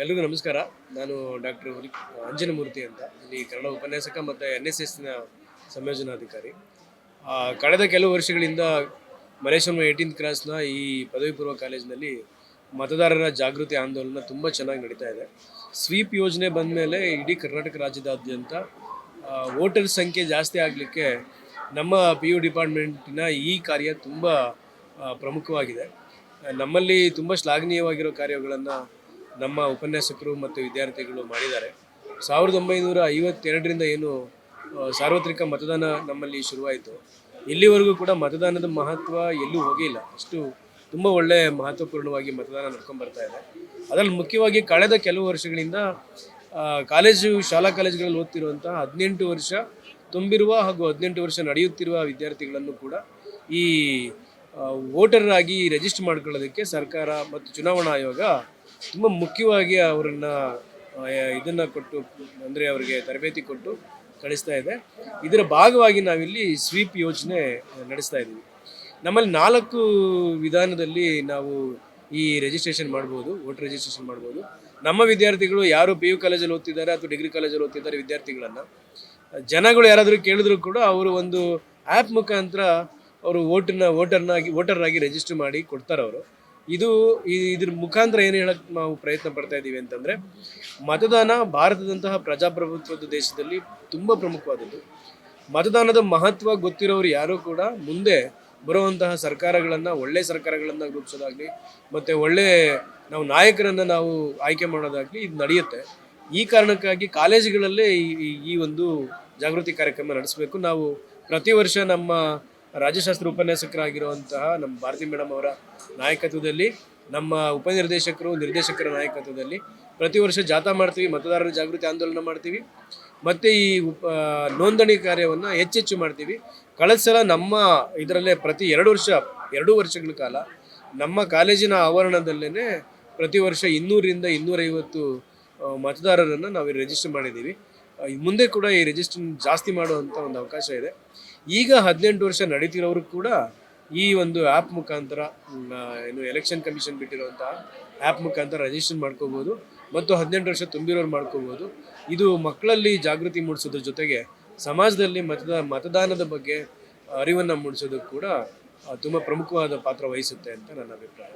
ಎಲ್ರಿಗೂ ನಮಸ್ಕಾರ. ನಾನು ಡಾಕ್ಟರ್ ಅಂಜನಮೂರ್ತಿ ಅಂತ, ಇಲ್ಲಿ ಕನ್ನಡ ಉಪನ್ಯಾಸಕ ಮತ್ತು NSSನ ಸಂಯೋಜನಾಧಿಕಾರಿ. ಕಳೆದ ಕೆಲವು ವರ್ಷಗಳಿಂದ ಮಲೇಶ್ವರಂ 18th ಕ್ಲಾಸ್ನ ಈ ಪದವಿ ಪೂರ್ವ ಕಾಲೇಜಿನಲ್ಲಿ ಮತದಾರರ ಜಾಗೃತಿ ಆಂದೋಲನ ತುಂಬ ಚೆನ್ನಾಗಿ ನಡೀತಾ ಇದೆ. ಸ್ವೀಪ್ ಯೋಜನೆ ಬಂದ ಮೇಲೆ ಇಡೀ ಕರ್ನಾಟಕ ರಾಜ್ಯದಾದ್ಯಂತ ವೋಟರ್ ಸಂಖ್ಯೆ ಜಾಸ್ತಿ ಆಗಲಿಕ್ಕೆ ನಮ್ಮ PU ಡಿಪಾರ್ಟ್ಮೆಂಟಿನ ಈ ಕಾರ್ಯ ತುಂಬ ಪ್ರಮುಖವಾಗಿದೆ. ನಮ್ಮಲ್ಲಿ ತುಂಬ ಶ್ಲಾಘನೀಯವಾಗಿರೋ ಕಾರ್ಯಗಳನ್ನು ನಮ್ಮ ಉಪನ್ಯಾಸಕರು ಮತ್ತು ವಿದ್ಯಾರ್ಥಿಗಳು ಮಾಡಿದ್ದಾರೆ. 1952ರಿಂದ ಏನು ಸಾರ್ವತ್ರಿಕ ಮತದಾನ ನಮ್ಮಲ್ಲಿ ಶುರುವಾಯಿತು, ಇಲ್ಲಿವರೆಗೂ ಕೂಡ ಮತದಾನದ ಮಹತ್ವ ಎಲ್ಲೂ ಹೋಗಿಲ್ಲ. ಅಷ್ಟು ತುಂಬ ಒಳ್ಳೆಯ ಮಹತ್ವಪೂರ್ಣವಾಗಿ ಮತದಾನ ನಡ್ಕೊಂಡು ಬರ್ತಾ ಇದೆ. ಅದರಲ್ಲಿ ಮುಖ್ಯವಾಗಿ ಕಳೆದ ಕೆಲವು ವರ್ಷಗಳಿಂದ ಶಾಲಾ ಕಾಲೇಜುಗಳಲ್ಲಿ ಓದ್ತಿರುವಂಥ 18 ವರ್ಷ ತುಂಬಿರುವ ಹಾಗೂ 18 ವರ್ಷ ನಡೆಯುತ್ತಿರುವ ವಿದ್ಯಾರ್ಥಿಗಳನ್ನು ಕೂಡ ಈ ವೋಟರ್ ಆಗಿ ರಿಜಿಸ್ಟರ್ ಮಾಡ್ಕೊಳ್ಳೋದಕ್ಕೆ ಸರ್ಕಾರ ಮತ್ತು ಚುನಾವಣಾ ಆಯೋಗ ತುಂಬ ಮುಖ್ಯವಾಗಿ ಇದನ್ನು ಕೊಟ್ಟು, ಅಂದರೆ ಅವರಿಗೆ ತರಬೇತಿ ಕೊಟ್ಟು ಕಳಿಸ್ತಾ ಇದೆ. ಇದರ ಭಾಗವಾಗಿ ನಾವಿಲ್ಲಿ ಸ್ವೀಪ್ ಯೋಜನೆ ನಡೆಸ್ತಾ ಇದ್ದೀವಿ. ನಮ್ಮಲ್ಲಿ 4 ವಿಧಾನದಲ್ಲಿ ನಾವು ಈ ರಿಜಿಸ್ಟ್ರೇಷನ್ ಮಾಡ್ಬೋದು, ವೋಟರ್ ರಿಜಿಸ್ಟ್ರೇಷನ್ ಮಾಡ್ಬೋದು. ನಮ್ಮ ವಿದ್ಯಾರ್ಥಿಗಳು ಯಾರು PU ಕಾಲೇಜಲ್ಲಿ ಓದ್ತಿದ್ದಾರೆ ಅಥವಾ ಡಿಗ್ರಿ ಕಾಲೇಜಲ್ಲಿ ಓದ್ತಿದ್ದಾರೆ ವಿದ್ಯಾರ್ಥಿಗಳನ್ನು ಜನಗಳು ಯಾರಾದರೂ ಕೇಳಿದ್ರು ಕೂಡ ಅವರು ಒಂದು ಆ್ಯಪ್ ಮುಖಾಂತರ ಅವರು ವೋಟರ್ ಆಗಿ ರಿಜಿಸ್ಟರ್ ಮಾಡಿ ಕೊಡ್ತಾರೆ ಅವರು. ಇದ್ರ ಮುಖಾಂತರ ಏನು ಹೇಳಕ್ಕೆ ನಾವು ಪ್ರಯತ್ನ ಪಡ್ತಾ ಇದ್ದೀವಿ ಅಂತಂದರೆ, ಮತದಾನ ಭಾರತದಂತಹ ಪ್ರಜಾಪ್ರಭುತ್ವದ ದೇಶದಲ್ಲಿ ತುಂಬ ಪ್ರಮುಖವಾದದ್ದು. ಮತದಾನದ ಮಹತ್ವ ಗೊತ್ತಿರೋರು ಯಾರೂ ಕೂಡ ಮುಂದೆ ಬರುವಂತಹ ಒಳ್ಳೆಯ ಸರ್ಕಾರಗಳನ್ನು ರೂಪಿಸೋದಾಗಲಿ ಮತ್ತು ನಾವು ನಾಯಕರನ್ನು ನಾವು ಆಯ್ಕೆ ಮಾಡೋದಾಗಲಿ ಇದು ನಡೆಯುತ್ತೆ. ಈ ಕಾರಣಕ್ಕಾಗಿ ಕಾಲೇಜುಗಳಲ್ಲೇ ಈ ಒಂದು ಜಾಗೃತಿ ಕಾರ್ಯಕ್ರಮ ನಡೆಸಬೇಕು. ನಾವು ಪ್ರತಿ ವರ್ಷ ನಮ್ಮ ರಾಜ್ಯಶಾಸ್ತ್ರ ಉಪನ್ಯಾಸಕರಾಗಿರುವಂತಹ ನಮ್ಮ ಭಾರತಿ ಮೇಡಮ್ ಅವರ ನಾಯಕತ್ವದಲ್ಲಿ, ನಮ್ಮ ನಿರ್ದೇಶಕರ ನಾಯಕತ್ವದಲ್ಲಿ ಪ್ರತಿ ವರ್ಷ ಜಾಥಾ ಮಾಡ್ತೀವಿ, ಮತದಾರರ ಜಾಗೃತಿ ಆಂದೋಲನ ಮಾಡ್ತೀವಿ ಮತ್ತು ಈ ನೋಂದಣಿ ಕಾರ್ಯವನ್ನು ಹೆಚ್ಚೆಚ್ಚು ಮಾಡ್ತೀವಿ. ಕಳೆದ ಸಲ ನಮ್ಮ ಇದರಲ್ಲೇ ಪ್ರತಿ 2 ವರ್ಷಗಳ ಕಾಲ ನಮ್ಮ ಕಾಲೇಜಿನ ಆವರಣದಲ್ಲೇ ಪ್ರತಿ ವರ್ಷ 200ರಿಂದ 250 ಮತದಾರರನ್ನು ನಾವು ರಿಜಿಸ್ಟರ್ ಮಾಡಿದ್ದೀವಿ. ಮುಂದೆ ಕೂಡ ಈ ರಿಜಿಸ್ಟರ್ ಜಾಸ್ತಿ ಮಾಡುವಂಥ ಒಂದು ಅವಕಾಶ ಇದೆ. ಈಗ 18 ವರ್ಷ ನಡೀತಿರೋರು ಕೂಡ ಈ ಒಂದು ಆ್ಯಪ್ ಮುಖಾಂತರ, ಎಲೆಕ್ಷನ್ ಕಮಿಷನ್ ಬಿಟ್ಟಿರುವಂತಹ ಆ್ಯಪ್ ಮುಖಾಂತರ ರಿಜಿಸ್ಟರ್ ಮಾಡ್ಕೋಬೋದು ಮತ್ತು 18 ವರ್ಷ ತುಂಬಿರೋರು ಮಾಡ್ಕೋಬೋದು. ಇದು ಮಕ್ಕಳಲ್ಲಿ ಜಾಗೃತಿ ಮೂಡಿಸೋದ್ರ ಜೊತೆಗೆ ಸಮಾಜದಲ್ಲಿ ಮತದಾನದ ಬಗ್ಗೆ ಅರಿವನ್ನು ಮೂಡಿಸೋದಕ್ಕೆ ಕೂಡ ತುಂಬ ಪ್ರಮುಖವಾದ ಪಾತ್ರ ವಹಿಸುತ್ತೆ ಅಂತ ನನ್ನ ಅಭಿಪ್ರಾಯ.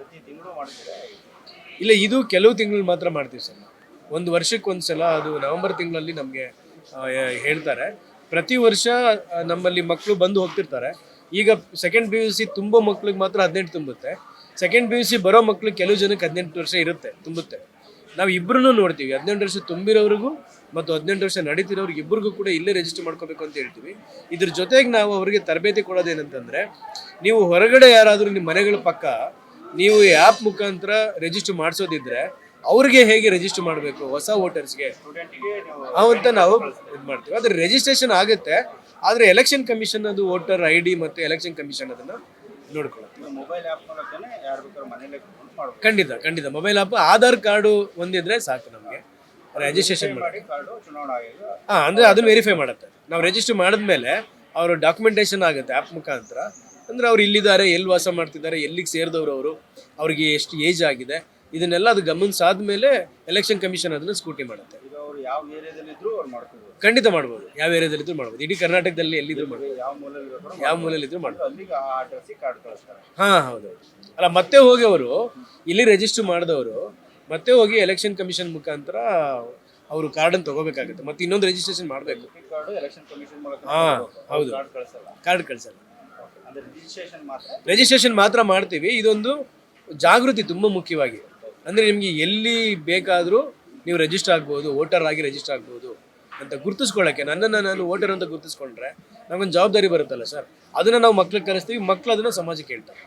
ಇಲ್ಲ, ಇದು ಕೆಲವು ತಿಂಗಳು ಮಾತ್ರ ಮಾಡ್ತೀವಿ ಸರ್. ಒಂದು ವರ್ಷಕ್ಕೆ ಒಂದು ಸಲ, ಅದು ನವೆಂಬರ್ ತಿಂಗಳಲ್ಲಿ ನಮಗೆ ಹೇಳ್ತಾರೆ. ಪ್ರತಿ ವರ್ಷ ನಮ್ಮಲ್ಲಿ ಮಕ್ಕಳು ಬಂದು ಹೋಗ್ತಿರ್ತಾರೆ. ಈಗ ಸೆಕೆಂಡ್ PUC ತುಂಬ ಮಕ್ಳಿಗೆ ಮಾತ್ರ 18 ತುಂಬುತ್ತೆ. ಸೆಕೆಂಡ್ PUC ಬರೋ ಮಕ್ಳಿಗೆ ಕೆಲವು ಜನಕ್ಕೆ 18 ವರ್ಷ ತುಂಬುತ್ತೆ. ನಾವು ಇಬ್ಬರನ್ನೂ ನೋಡ್ತೀವಿ, 18 ವರ್ಷ ತುಂಬಿರೋರಿಗೂ ಮತ್ತು 18 ವರ್ಷ ನಡೀತಿರೋರಿಗೆ ಇಬ್ಬರಿಗೂ ಕೂಡ ಇಲ್ಲೇ ರಿಜಿಸ್ಟರ್ ಮಾಡ್ಕೋಬೇಕು ಅಂತ ಹೇಳ್ತೀವಿ. ಇದ್ರ ಜೊತೆಗೆ ನಾವು ಅವರಿಗೆ ತರಬೇತಿ ಕೊಡೋದೇನಂತಂದರೆ, ನೀವು ಹೊರಗಡೆ ಯಾರಾದರೂ ನಿಮ್ಮ ಮನೆಗಳ ಪಕ್ಕ ನೀವು ಈ ಆ್ಯಪ್ ಮುಖಾಂತರ ರಿಜಿಸ್ಟರ್ ಮಾಡಿಸೋದಿದ್ರೆ ಅವ್ರಿಗೆ ಹೇಗೆ ರಿಜಿಸ್ಟರ್ ಮಾಡಬೇಕು, ಹೊಸ ವೋಟರ್ಸ್ಗೆ ಅಂತ ನಾವು ಇದು ಮಾಡ್ತೀವಿ. ಅದ್ರ ರಿಜಿಸ್ಟ್ರೇಷನ್ ಆಗುತ್ತೆ, ಆದರೆ ಎಲೆಕ್ಷನ್ ಕಮಿಷನ್ ಅದು ವೋಟರ್ ID ಮತ್ತು ಎಲೆಕ್ಷನ್ ಕಮಿಷನ್ ಅದನ್ನು ನೋಡ್ಕೊಳ್ಳುತ್ತೆ. ಖಂಡಿತ ಮೊಬೈಲ್ ಆ್ಯಪ್, ಆಧಾರ್ ಕಾರ್ಡು ಹೊಂದಿದ್ರೆ ಸಾಕು ನಮಗೆ ರಿಜಿಸ್ಟ್ರೇಷನ್ ಮಾಡಿ. ಅಂದರೆ ಅದನ್ನು ವೆರಿಫೈ ಮಾಡುತ್ತೆ. ನಾವು ರಿಜಿಸ್ಟರ್ ಮಾಡಿದ್ಮೇಲೆ ಅವರು ಡಾಕ್ಯುಮೆಂಟೇಷನ್ ಆಗುತ್ತೆ ಆ್ಯಪ್ ಮುಖಾಂತರ. ಅಂದರೆ ಅವ್ರು ಇಲ್ಲಿದ್ದಾರೆ, ಎಲ್ಲಿ ವಾಸ ಮಾಡ್ತಿದ್ದಾರೆ, ಎಲ್ಲಿಗೆ ಸೇರಿದವರು ಅವ್ರಿಗೆ ಎಷ್ಟು ಏಜ್ ಆಗಿದೆ, ಇದನ್ನೆಲ್ಲ ಅದು ಗಮನಿಸಾದ್ಮೇಲೆ ಎಲೆಕ್ಷನ್ ಕಮಿಷನ್ ಅದನ್ನು ಸ್ಕೂಟಿ ಮಾಡುತ್ತೆ. ಖಂಡಿತ ಮಾಡ್ಬೋದು, ಯಾವ ಏರಿಯಾದಲ್ಲಿದ್ದರೂ ಮಾಡ್ಬೋದು. ಇಡೀ ಕರ್ನಾಟಕದಲ್ಲಿ ಎಲ್ಲಿದ್ರು ಮಾಡ್ಬೋದು, ಯಾವ ಮೂಲೆಯಲ್ಲಿದ್ದರೂ ಮಾಡ್ಬೋದು. ಹೌದು. ಅಲ್ಲ, ಮತ್ತೆ ಹೋಗಿ ಅವರು ಇಲ್ಲಿ ರಿಜಿಸ್ಟರ್ ಮಾಡಿದವರು ಮತ್ತೆ ಹೋಗಿ ಎಲೆಕ್ಷನ್ ಕಮಿಷನ್ ಮುಖಾಂತರ ಅವರು ಕಾರ್ಡನ್ನು ತಗೋಬೇಕಾಗುತ್ತೆ, ಮತ್ತೆ ಇನ್ನೊಂದು ರಿಜಿಸ್ಟ್ರೇಷನ್ ಮಾಡಬೇಕು. ಹೌದು, ಕಾರ್ಡ್ ಕಳಿಸಲ್ಲ, ರಿಜಿಸ್ಟ್ರೇಷನ್ ಮಾತ್ರ ಮಾಡ್ತೀವಿ. ಇದೊಂದು ಜಾಗೃತಿ ತುಂಬ ಮುಖ್ಯವಾಗಿ. ಅಂದರೆ ನಿಮಗೆ ಎಲ್ಲಿ ಬೇಕಾದರೂ ನೀವು ರಿಜಿಸ್ಟರ್ ಆಗ್ಬೋದು, ವೋಟರ್ ಆಗಿ ರಿಜಿಸ್ಟರ್ ಆಗ್ಬೋದು ಅಂತ ಗುರುತಿಸ್ಕೊಳ್ಳೋಕ್ಕೆ. ನಾನು ವೋಟರ್ ಅಂತ ಗುರುತಿಸ್ಕೊಂಡ್ರೆ ನಮಗೊಂದು ಜವಾಬ್ದಾರಿ ಬರುತ್ತಲ್ಲ ಸರ್, ಅದನ್ನು ನಾವು ಮಕ್ಳಿಗೆ ಕಲಿಸ್ತೀವಿ, ಮಕ್ಕಳು ಅದನ್ನು ಸಮಾಜಕ್ಕೆ ಹೇಳ್ತಾರೆ.